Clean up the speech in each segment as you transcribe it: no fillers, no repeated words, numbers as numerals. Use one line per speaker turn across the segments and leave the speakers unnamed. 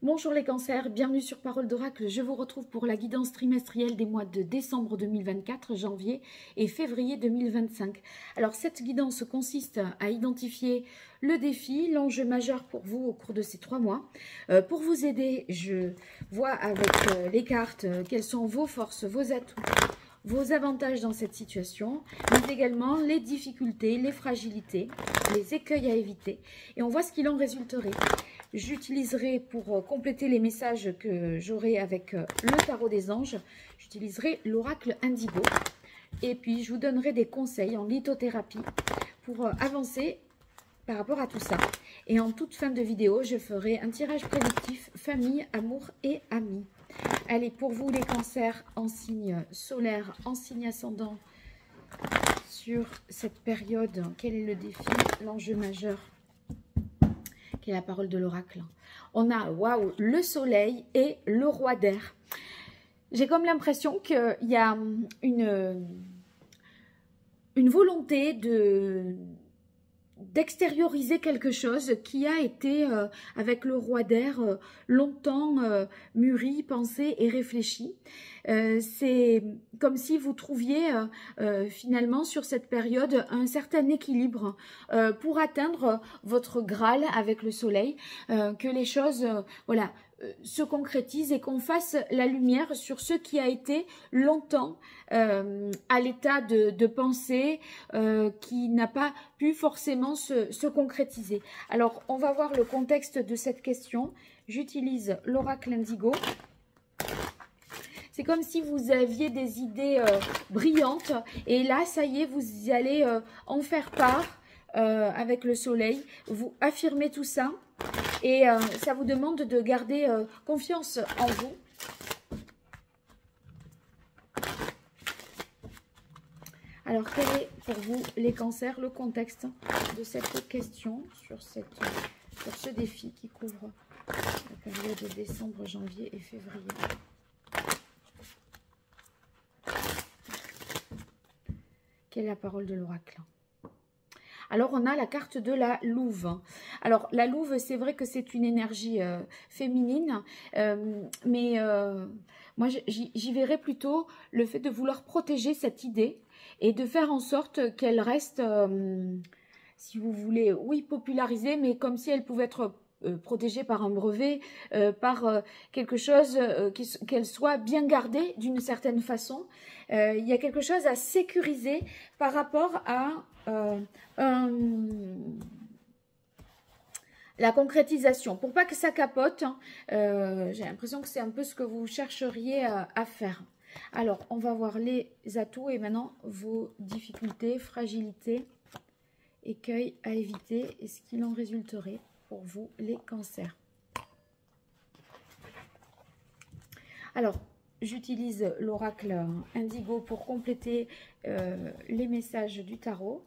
Bonjour les cancers, bienvenue sur Parole d'Oracle. Je vous retrouve pour la guidance trimestrielle des mois de décembre 2024, janvier et février 2025. Alors cette guidance consiste à identifier le défi, l'enjeu majeur pour vous au cours de ces 3 mois. Pour vous aider, je vois avec les cartes quelles sont vos forces, vos atouts, vos avantages dans cette situation, mais également les difficultés, les fragilités, les écueils à éviter. Et on voit ce qu'il en résulterait. J'utiliserai pour compléter les messages que j'aurai avec le tarot des anges, j'utiliserai l'oracle indigo. Et puis je vous donnerai des conseils en lithothérapie pour avancer par rapport à tout ça. Et en toute fin de vidéo, je ferai un tirage prédictif famille, amour et amis. Allez, pour vous les cancers en signe solaire, en signe ascendant, sur cette période, quel est le défi, l'enjeu majeur? Quelle est la parole de l'oracle? On a, waouh, le soleil et le roi d'air. J'ai comme l'impression qu'il y a une volonté d'extérioriser quelque chose qui a été, avec le roi d'air, longtemps mûri, pensé et réfléchi. C'est comme si vous trouviez finalement sur cette période un certain équilibre pour atteindre votre Graal avec le soleil, que les choses voilà, se concrétisent et qu'on fasse la lumière sur ce qui a été longtemps à l'état de pensée qui n'a pas pu forcément se concrétiser. Alors, on va voir le contexte de cette question. J'utilise l'oracle indigo. C'est comme si vous aviez des idées brillantes et là, ça y est, vous allez en faire part avec le soleil. Vous affirmez tout ça et ça vous demande de garder confiance en vous. Alors, quel est pour vous, les cancers, le contexte de cette question sur ce défi qui couvre la période de décembre, janvier et février? Quelle est la parole de l'oracle? Alors, on a la carte de la louve. Alors, la louve, c'est vrai que c'est une énergie féminine, mais moi, j'y verrais plutôt le fait de vouloir protéger cette idée et de faire en sorte qu'elle reste, si vous voulez, oui, popularisée, mais comme si elle pouvait être protégée par un brevet, par quelque chose, qu'elle soit bien gardée d'une certaine façon. Il y a quelque chose à sécuriser par rapport à la concrétisation, pour pas que ça capote. J'ai l'impression que c'est un peu ce que vous chercheriez à faire. Alors, on va voir les atouts et maintenant vos difficultés, fragilités, écueils à éviter et ce qu'il en résulterait pour vous, les cancers. Alors, j'utilise l'oracle indigo pour compléter les messages du tarot.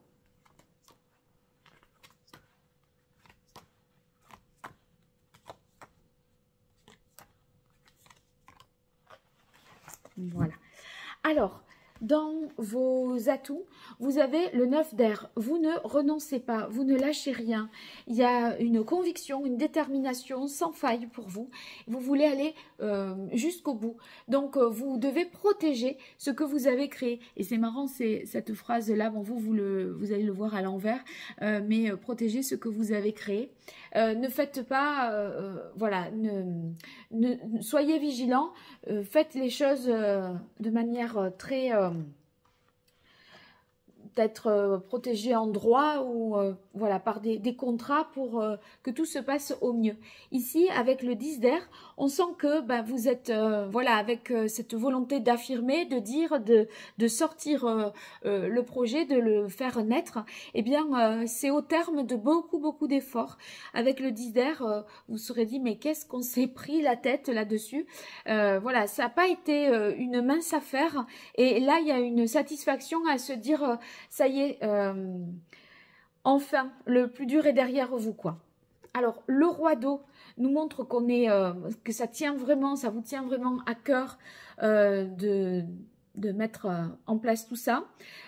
Voilà. Alors, dans vos atouts, vous avez le 9 d'air. Vous ne renoncez pas, vous ne lâchez rien. Il y a une conviction, une détermination sans faille pour vous. Vous voulez aller jusqu'au bout. Donc, vous devez protéger ce que vous avez créé. Et c'est marrant, c'est cette phrase-là, bon, vous allez le voir à l'envers, mais protéger ce que vous avez créé. Ne faites pas, voilà, soyez vigilants, faites les choses de manière très... d'être protégé en droit ou voilà, par des contrats pour que tout se passe au mieux. Ici, avec le 10 d'air, on sent que vous êtes voilà, avec cette volonté d'affirmer, de dire, de sortir le projet, de le faire naître. Eh bien, c'est au terme de beaucoup d'efforts. Avec le 10 d'air, vous serez dit, mais qu'est-ce qu'on s'est pris la tête là-dessus? Voilà, ça n'a pas été une mince affaire. Et là, il y a une satisfaction à se dire... ça y est, enfin, le plus dur est derrière vous, quoi. Alors, le roi d'eau nous montre qu'on est, que ça tient vraiment, ça vous tient vraiment à cœur mettre en place tout ça.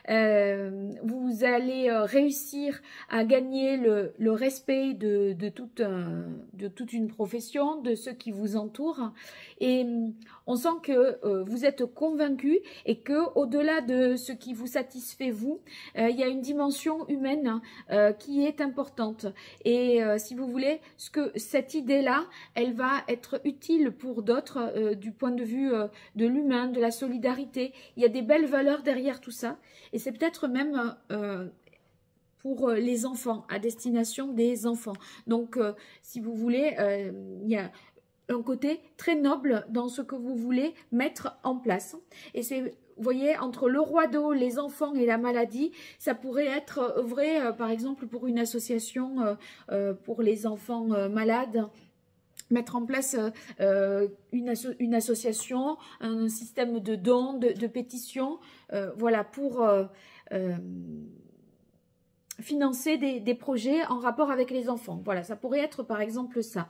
Vous allez réussir à gagner le respect de toute une profession, de ceux qui vous entourent. Et on sent que vous êtes convaincu et que au-delà de ce qui vous satisfait vous, il y a une dimension humaine qui est importante. Et si vous voulez, cette idée-là, elle va être utile pour d'autres du point de vue de l'humain, de la solidarité. Il y a des belles valeurs derrière tout ça. Et c'est peut-être même pour les enfants, à destination des enfants. Donc, si vous voulez, il y a un côté très noble dans ce que vous voulez mettre en place. Et c'est, vous voyez, entre le roi d'eau, les enfants et la maladie, ça pourrait être vrai, par exemple, pour une association pour les enfants malades, mettre en place une association, un système de dons, de pétitions, voilà, pour financer des projets en rapport avec les enfants. Voilà, ça pourrait être par exemple ça.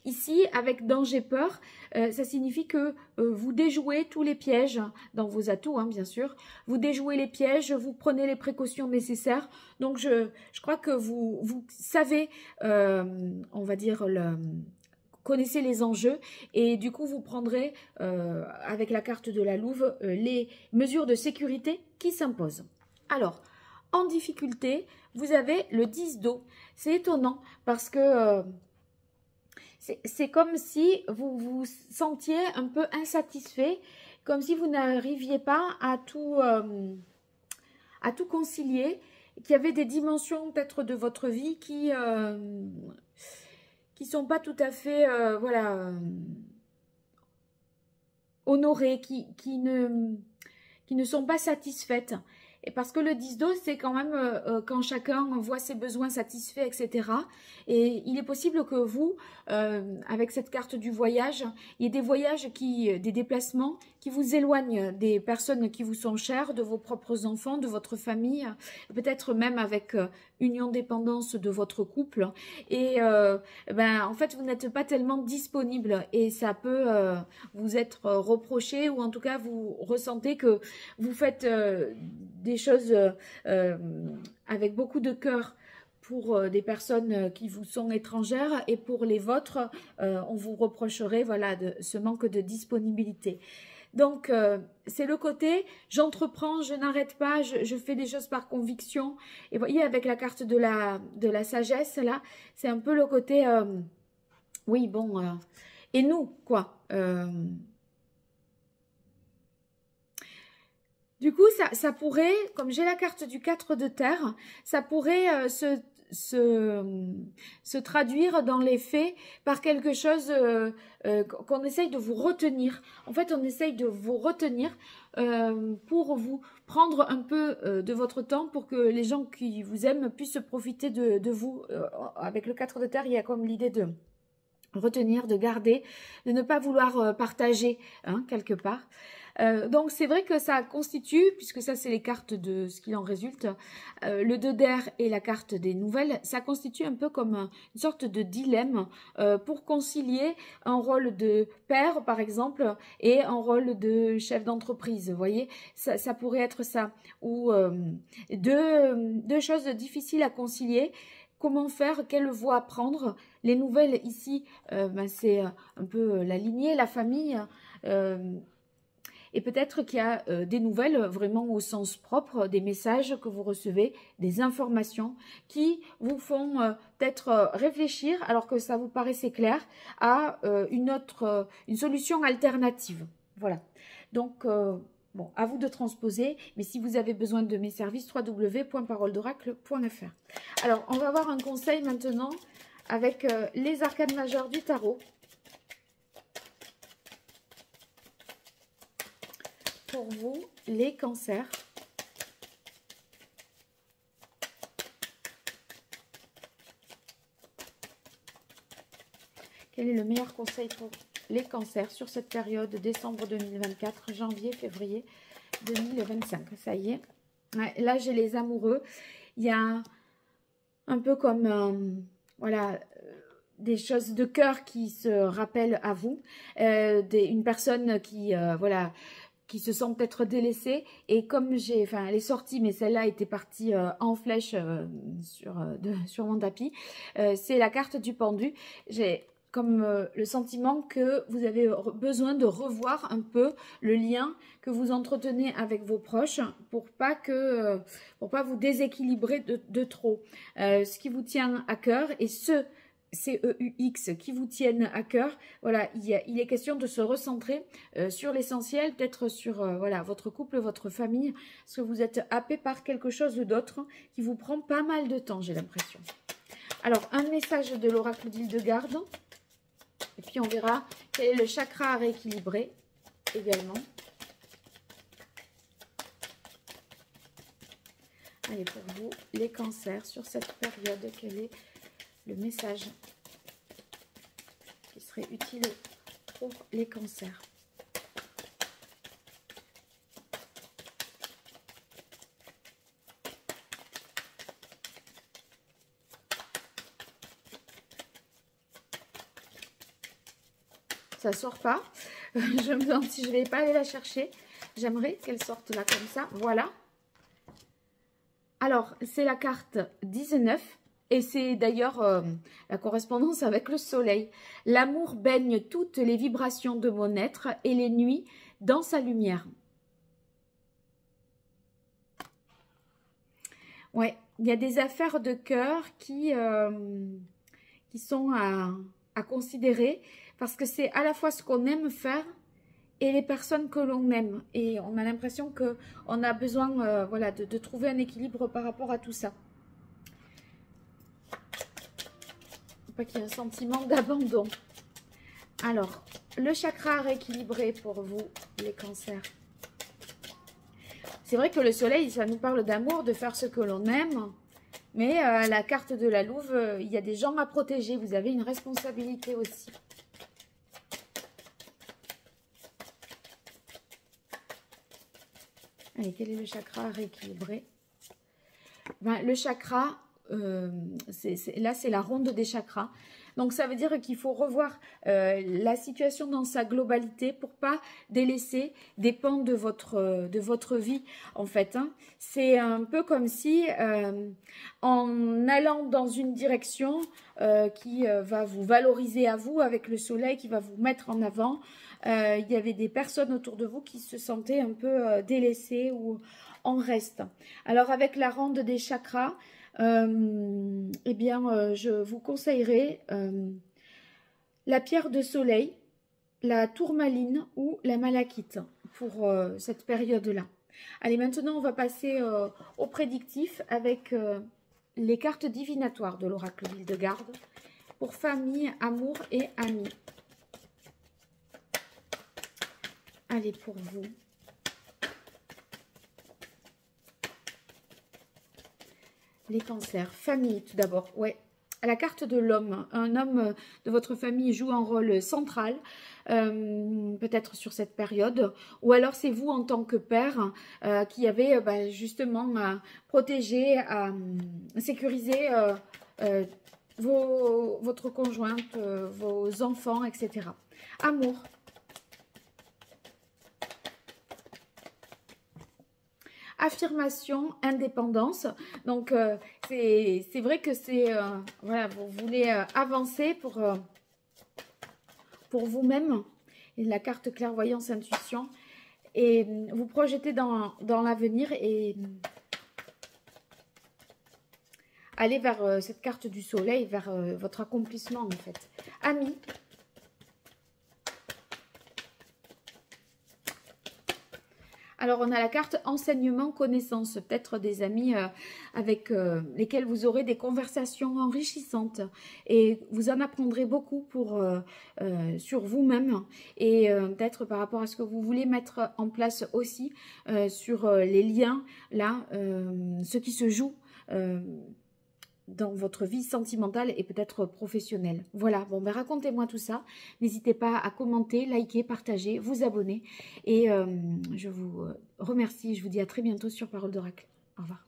Ici, avec danger peur, ça signifie que vous déjouez tous les pièges dans vos atouts, hein, bien sûr. Vous déjouez les pièges, vous prenez les précautions nécessaires. Donc, je crois que vous savez, on va dire, connaissez les enjeux et du coup vous prendrez avec la carte de la Louve les mesures de sécurité qui s'imposent. Alors, en difficulté, vous avez le 10 d'eau. C'est étonnant parce que c'est comme si vous vous sentiez un peu insatisfait, comme si vous n'arriviez pas à tout concilier, qu'il y avait des dimensions peut-être de votre vie qui sont pas tout à fait voilà, honorées, qui ne sont pas satisfaites. Et parce que le 10 d'eau, c'est quand même quand chacun voit ses besoins satisfaits, etc. Et il est possible que vous, avec cette carte du voyage, il y ait des voyages, des déplacements qui vous éloignent des personnes qui vous sont chères, de vos propres enfants, de votre famille, peut-être même avec union-dépendance de votre couple. Et en fait, vous n'êtes pas tellement disponible et ça peut vous être reproché, ou en tout cas, vous ressentez que vous faites des choses avec beaucoup de cœur pour des personnes qui vous sont étrangères, et pour les vôtres, on vous reprocherait voilà, ce manque de disponibilité. Donc, c'est le côté, j'entreprends, je n'arrête pas, je fais des choses par conviction. Et vous voyez, avec la carte de la sagesse, là, c'est un peu le côté, oui, bon, et nous, quoi. Du coup, ça pourrait, comme j'ai la carte du 4 de terre, ça pourrait se traduire dans les faits par quelque chose qu'on essaye de vous retenir. En fait, on essaye de vous retenir pour vous prendre un peu de votre temps, pour que les gens qui vous aiment puissent profiter de vous. Avec le 4 de terre, il y a comme l'idée de retenir, de garder, de ne pas vouloir partager, hein, quelque part. Donc c'est vrai que ça constitue, puisque ça c'est les cartes de ce qu'il en résulte, le 2 d'air et la carte des nouvelles, ça constitue un peu comme une sorte de dilemme pour concilier un rôle de père par exemple et un rôle de chef d'entreprise. Vous voyez, ça pourrait être ça, ou deux choses difficiles à concilier. Comment faire, quelle voie prendre? Les nouvelles ici, c'est un peu la lignée, la famille. Et peut-être qu'il y a des nouvelles vraiment au sens propre, des messages que vous recevez, des informations qui vous font peut-être réfléchir, alors que ça vous paraissait clair, à une solution alternative. Voilà. Donc, bon, à vous de transposer, mais si vous avez besoin de mes services, www.paroledoracle.fr. Alors, on va voir un conseil maintenant avec les arcanes majeures du tarot. Pour vous, les cancers. Quel est le meilleur conseil pour les cancers sur cette période, décembre 2024, janvier, février 2025? Ça y est. Ouais, là, j'ai les amoureux. Il y a un peu comme, voilà, des choses de cœur qui se rappellent à vous. Une personne qui, voilà, qui se sentent peut-être délaissés. Et comme elle est sortie, mais celle-là était partie en flèche sur mon tapis. C'est la carte du pendu. J'ai comme le sentiment que vous avez besoin de revoir un peu le lien que vous entretenez avec vos proches pour pas vous déséquilibrer de trop. Ce qui vous tient à cœur et CEUX qui vous tiennent à cœur, voilà, il est question de se recentrer sur l'essentiel, peut-être sur voilà, votre couple, votre famille, parce que vous êtes happé par quelque chose d'autre qui vous prend pas mal de temps, j'ai l'impression. Alors, un message de l'oracle d'Hildegarde. Et puis, on verra quel est le chakra à rééquilibrer également. Allez, pour vous, les cancers, sur cette période, quel est le message qui serait utile pour les cancers? Ça sort pas. Je me demande si je vais pas aller la chercher. J'aimerais qu'elle sorte là comme ça. Voilà. Alors, c'est la carte 19 et c'est d'ailleurs la correspondance avec le soleil. L'amour baigne toutes les vibrations de mon être et les nuits dans sa lumière. Ouais, il y a des affaires de cœur qui sont à considérer. Parce que c'est à la fois ce qu'on aime faire et les personnes que l'on aime. Et on a l'impression qu'on a besoin voilà, de trouver un équilibre par rapport à tout ça. Faut pas qu'il y ait un sentiment d'abandon. Alors, le chakra à rééquilibrer pour vous, les cancers. C'est vrai que le soleil, ça nous parle d'amour, de faire ce que l'on aime. Mais la carte de la louve, il y a des gens à protéger. Vous avez une responsabilité aussi. Allez, quel est le chakra à rééquilibrer? Ben, le chakra, là, c'est la ronde des chakras. Donc, ça veut dire qu'il faut revoir la situation dans sa globalité pour pas délaisser des pans de votre vie, en fait. Hein. C'est un peu comme si, en allant dans une direction qui va vous valoriser à vous, avec le soleil qui va vous mettre en avant, il y avait des personnes autour de vous qui se sentaient un peu délaissées ou en reste. Alors, avec la ronde des chakras, eh bien, je vous conseillerais la pierre de soleil, la tourmaline ou la malachite pour cette période-là. Allez, maintenant, on va passer au prédictif avec les cartes divinatoires de l'oracle d'Hildegarde pour famille, amour et amis. Allez, pour vous. Les cancers, famille tout d'abord, ouais. La carte de l'homme, un homme de votre famille joue un rôle central, peut-être sur cette période, ou alors c'est vous en tant que père qui avez justement à protéger, à sécuriser votre conjointe, vos enfants, etc. Amour. Affirmation, indépendance. Donc, c'est vrai que c'est... voilà, vous voulez avancer pour vous-même. Et la carte clairvoyance, intuition. Et vous projeter dans l'avenir et aller vers cette carte du soleil, vers votre accomplissement, en fait. Amis. Alors, on a la carte enseignement, connaissance, peut-être des amis avec lesquels vous aurez des conversations enrichissantes et vous en apprendrez beaucoup sur vous-même et peut-être par rapport à ce que vous voulez mettre en place aussi sur les liens, là, ce qui se joue dans votre vie sentimentale et peut-être professionnelle. Voilà, bon, ben racontez-moi tout ça. N'hésitez pas à commenter, liker, partager, vous abonner. Et je vous remercie. Je vous dis à très bientôt sur Parole d'Oracle. Au revoir.